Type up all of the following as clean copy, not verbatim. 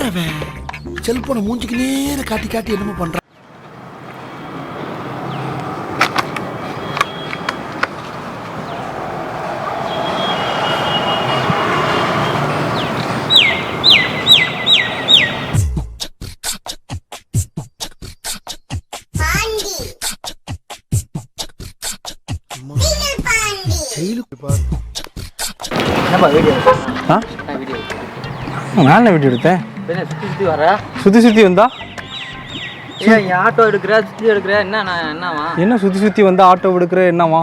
யாரவன் செல்போனை மூஞ்சிக்கு நேர காட்டி காட்டி என்னமோ பண்றான். நான் வீடியோ எடுத்தேன். சுத்தி சுத்தி வந்தா ஆட்டோ எடுக்கிற சுத்தி எடுக்கிற என்னவா? என்ன சுத்தி சுத்தி வந்தா ஆட்டோ எடுக்கிற என்னவா?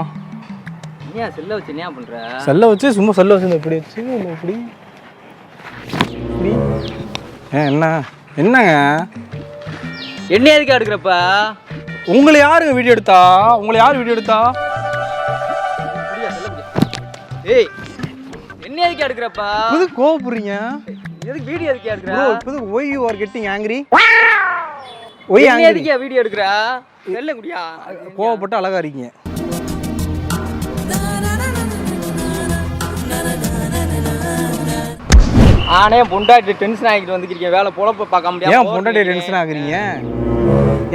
ஏன் செல்ல வச்சு என்ன பண்ற? செல்ல வச்சு சும்மா செல்ல வச்சு இப்படி வச்சு இப்படி இப்படி என்ன என்னங்க என்ன எதுக்கு எடுக்கிறப்ப? உங்களை யாருங்க வீடியோ எடுத்தா? உங்களை யார் வீடியோ எடுத்தா? ஏய் என்ன எதுக்கு எடுக்கிறப்ப? புது கோவப்படுறீங்க. எதுக்கு வீடியோ எதுக்கு எடுக்கிற? புது why you are getting angry? why angry? எதுக்கு வீடியோ எடுக்கிற? செல்ல குடியா. கோவப்பட்டு அழகா இருக்கீங்க. ஆனே பொண்டாட்டி டென்ஷன் ஆகிட்டு வந்துக்கிறீங்க. வேலை பொழப்ப பார்க்க முடியாது. ஏன் பொண்டாட்டி டென்ஷன் ஆகுறீங்க?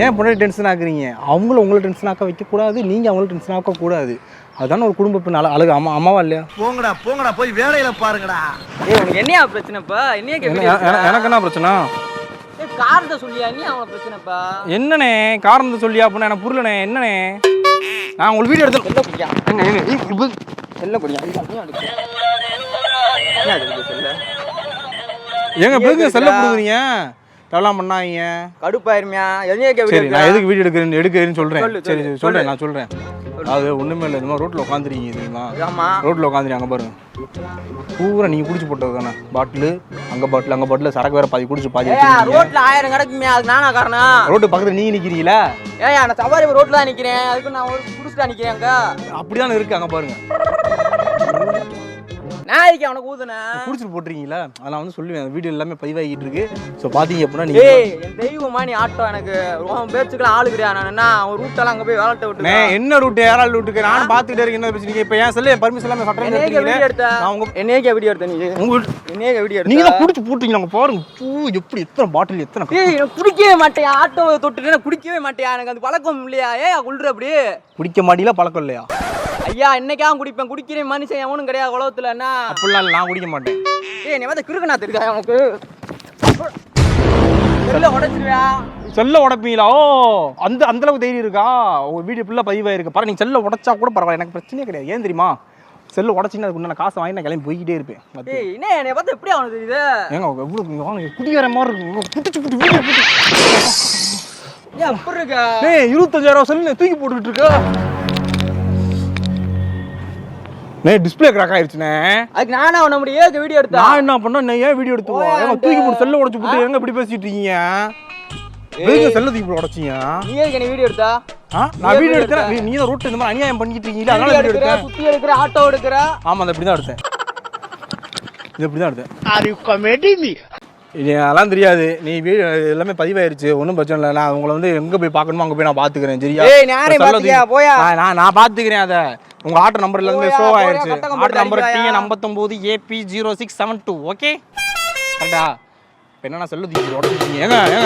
ஏன் பொண்டாட்டி டென்ஷன் ஆகுறீங்க? அவங்கள உங்களை டென்ஷன் ஆக்க வைக்கக்கூடாது, நீங்கள் அவங்கள டென்ஷன் ஆக்கக்கூடாது. அதுதானே ஒரு குடும்ப பெண். அழகு அம்மாவா இல்லையா? போங்கடா போய் வேலையில பாருங்கடா. ஏய் உனக்கு என்னையா பிரச்சனைப்பா? எனக்கு என்ன பிரச்சனை? காரணத்தை சொல்லியா? நீ அவன பிரச்சனைப்பா? என்னண்ணே காரணத்தை சொல்லியா? அப்படின்னா எனக்கு புரியலண்ணே. என்னண்ணே நான் உங்களுக்கு வீடியோ எடுத்து செல்ல குடியா. செல்ல குடியா. ஏங்க பிள்ளைங்க செல்ல கொடுக்குறீங்க? தவலாம் பண்ணாங்க கடுப்பாயிருமியா. சரி நான் எதுக்கு வீடியோ எடுக்கிறேன்னு சொல்கிறேன். சரி சொல்கிறேன், நான் சொல்கிறேன். அது ஒன்றுமே இல்லை. இந்த மாதிரி ரோட்டில் உட்காந்துருக்கீங்க தெரியுமா? ரோட்டில் உட்காந்துருங்க. அங்கே பாருங்க பூரா நீங்கள் குடிச்சு போட்டது தானே. பாட்டிலு அங்கே பாட்டில் சரக்கு வேற பாதி குடிச்சு பாதி. ரோட்டில் 1000 கிடக்குமே, அதுக்கு நானா காரணம்? ரோட்டு பக்கத்தில் நீங்கள் நிற்கிறீங்களா? ஏன் நான் சவாரி ரோட்டில் தான் நிற்கிறேன். அதுக்கு நான் குடிச்சுட்டா நிற்கிறேன். அங்கே அப்படிதானே இருக்கு. அங்கே பாருங்க நான் இதுக்கு அவனுக்கு ஊதுனேன். குடிச்சிட்டு போட்டுருக்கீங்களா? அதெல்லாம் வந்து சொல்லுவேன். வீடியோ எல்லாமே பதிவாகிட்டு இருக்கு. ஸோ பார்த்தீங்க அப்படின்னா நீ என் தெய்வமா நீ ஆட்டோ எனக்கு பேச்சுக்கெல்லாம் ஆளுக்குறியா? நான் என்ன ஒரு ரூட்டெல்லாம் அங்கே போய் வேலைட்ட விட்டு என்ன ரூட்டு யாரால் ரூட்டுக்கு நான் பார்த்துக்கிட்டே இருக்கேன். என்ன பிரச்சனை? இப்போ ஏன் சொல்லி பர்மிஷன் எல்லாமே சட்டம் வீடியோ எடுத்த நீ என்னைய வீடியோ எடுத்த நீங்க தான் குடிச்சு போட்டீங்க. நாங்கள் பாருங்க எப்படி எத்தனை பாட்டில் எத்தனை. குடிக்கவே மாட்டேன். ஆட்டோவை தொட்டுட்டு குடிக்கவே மாட்டேன். எனக்கு அந்த பழக்கம் இல்லையா? குள்ற அப்படி குடிக்க மாட்டீங்களா? பழக்கம் இல்லையா? ஐயா என்னைக்கா குடிப்பேன். குடிக்கிறேன் மனுஷன் எவனும் கிடையாது உலகத்துல. என்ன அப்படிலாம் நான் குடிக்க மாட்டேன். நீ வந்து கிறுக்கனா தெரியுதா உனக்கு? செல்ல உடைச்சிருவியா? செல்ல உடைப்பீங்களா? ஓ அந்த அளவுக்கு தைரியம் இருக்கா? ஒரு வீடியோ ஃபுல்லாக பதிவாயிருக்கு பாரு. நீங்கள் செல்ல உடைச்சா கூட பரவாயில்ல, எனக்கு பிரச்சனையே கிடையாது. ஏன் தெரியுமா? செல்லு உடச்சிங்கன்னா அதுக்கு நான் காசை வாங்கி நான் கிளம்பி போய்கிட்டே இருப்பேன். என்ன என்னை பார்த்து எப்படி அவனுக்கு தெரியுது? ஏங்க எவ்வளோ வாங்க குடிக்கிற மாதிரி இருக்கு. ஏன் அப்படி இருக்கா? 25,000 செல்லு தூக்கி போட்டுக்கிட்டு இருக்கா? டிஸ்பிளே கிராக் ஆயிடுச்சுனே. அதுக்கு நானா அவன முடியும் வீடியோ எடுத்தா? நான் என்ன பண்ண? நீ ஏன் வீடியோ எடுத்துவா? ஏங்க தூக்கி போட்டு செல்ல உடைச்சு போட்டு எங்க இப்படி பேசிட்டு இருக்கீங்க? செல்ல தூக்கி போட்டு உடைச்சீங்க. நீ எதுக்கு நீ வீடியோ எடுத்தா? நான் வீடியோ எடுக்கிறேன். நீ தான் ரோட்ல இந்த மாதிரி அநியாயம் பண்ணிட்டு இருக்கீங்க. அதனால வீடியோ எடுக்கிறேன். சுத்தி எடுக்கிற ஆட்டோ எடுக்கிற. ஆமா அது இப்படி தான் எடுத்தேன். இது இப்படி தான் எடுத்தேன். Are you comedy me? இதெல்லாம் தெரியாது. நீ வீடியோ எல்லாமே பதிவாயிருச்சு. ஒன்றும் பிரச்சனை இல்லை. நான் உங்களை வந்து எங்கே போய் பார்க்கணுமோ அங்கே போய் நான் பார்த்துக்கிறேன். சரியா? நான் பார்த்துக்கிறேன். அதை உங்கள் ஆட்டோ நம்பர்லேருந்து ஷோ ஆயிடுச்சு. Auto number TN59 AP0672. Okay கரெக்டா? இப்போ என்னன்னா செல்லு தூக்கி உடச்சிருக்கீங்க. ஏங்க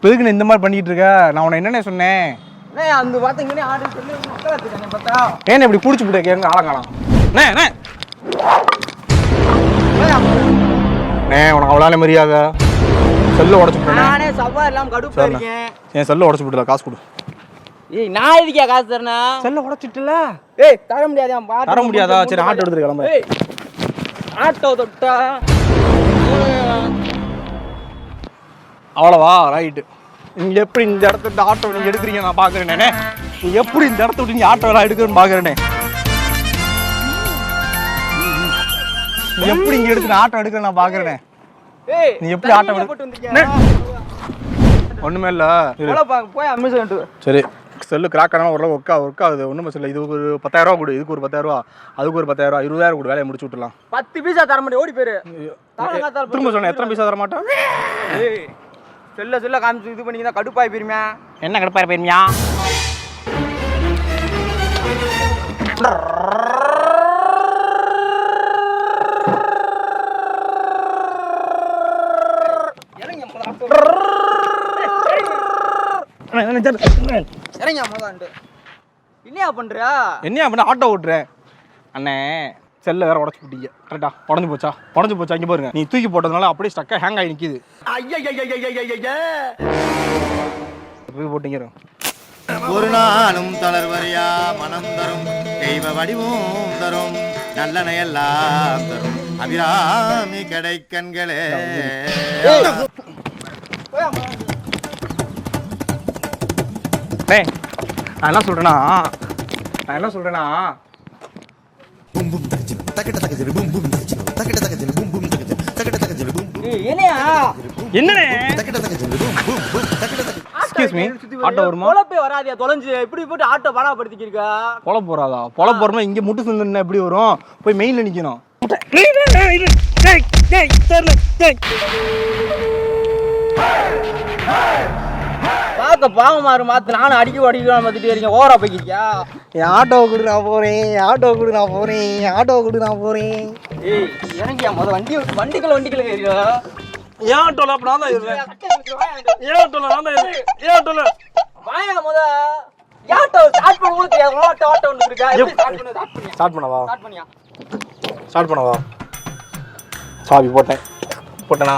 எதுக்கு இந்த மாதிரி பண்ணிட்டு இருக்க? நான் உன்னை என்னென்ன சொன்னேன்? அந்த பாத்தீங்கன்னா ஆர்டர் பண்ணி மக்களா இருக்கானே பார்த்தா. ஏன் இப்படி புடிச்சு போட்டு கேங்க ஆளங்கலாம்? உனக்கு அவ்வளோ மரியாதை. செல்ல உடச்சு போட்டேன். நானே சவாரி எல்லாம் கடுப்பா இருக்கேன். என் செல்ல உடச்சு போட்டுல காசு கொடு. நான் எதுக்கே காசு தரனா? செல்ல உடைச்சிட்டுல? தர முடியாதா? தர முடியாதா? சரி ஆட்டோ எடுத்துட்டு கிளம்பு. ஆட்டோ தொட்டா அவ்வளவா? ரைட்டு. நீங்க எப்படி இந்த இடத்துல ஆட்டோ நீங்க எடுக்கிறீங்க நான் பாக்குறேனே. நீ எப்படி இந்த இடத்த விட்டு நீ ஆட்டோ எல்லாம் எடுக்கிறன்னு பாக்குறேனே. நீ எப்படி இங்க எடுத்து ஆட்டோ எடுக்கிறேன் நான் பாக்குறேனே. நீ எப்படி ஆட்டோ ஒண்ணுமே இல்ல. போய் அமேசான். சரி செல்லு கிராக் ஆனால் ஓரளவு ஒர்க் ஆகுது. ஒன்றும் பிரச்சனை. இதுக்கு ஒரு 10,000 கொடு. இதுக்கு ஒரு 10,000, அதுக்கு ஒரு 10,000, 20,000 கொடு. வேலையை முடிச்சு விட்டுலாம். 10 பைசா தர மாட்டேன். ஓடி போயிரு. திரும்ப சொன்னேன் எத்தனை பைசா தர மாட்டேன்? செல்ல காமிச்சு இது பண்ணிங்கன்னா கடுப்பாய் போயிருமியா? என்ன கடுப்பாய் போயிருமியா? இறங்க மொதல். என்னையா பண்றியா? என்னையா பண்ண? ஆட்டோ ஓட்டுறேன் அண்ணே. செல்ல வேற உடச்சு போட்டீங்க. கரெக்டா உடஞ்சு போச்சா? உடஞ்சு போச்சா? இங்கே பாருங்க, நீ தூக்கி போட்டதுனால அப்படியே ஸ்டக்காக ஹேங் ஆகி நிற்கிது. போட்டீங்க. ஒரு நாளும் தளர்வரியா மனம் தரும் தெய்வ வடிவும் தரும் நல்லனையெல்லாம் தரும் அபிராமி கிடைக்கண்களே. நான் என்ன சொல்றேன்னா என்னண்ணே? எக்ஸ்கியூஸ் மீ, ஆட்டோ வருமா? பொழப்பே வராதியா தொலைஞ்சு இப்படி போட்டு ஆட்டோ பாடாப்படுத்திக்கிருக்கா. பொல போறாதா? பொல போறமா இங்க முட்டு சந்தன எப்படி வரும்? போய் மெயின்ல நிக்கணும். பார்க்க பாவமாறு மாத்து. நானும் அடிக்க பார்த்துட்டு இருக்கேன். ஓவரா போய்க்கிறியா? என் ஆட்டோவை கொடு, நான் போறேன். ஏய் இறங்கியா மொதல். வண்டிக்குள்ள ஏறியா? ஏன் ஆட்டோல அப்ப நான் தான் இருக்கேன். வாயா முத. ஆட்டோ ஸ்டார்ட் பண்ண கூட தெரியாது. ஆட்டோ ஒன்று இருக்கா? ஸ்டார்ட் பண்ணவா? சாவி போட்டேனா?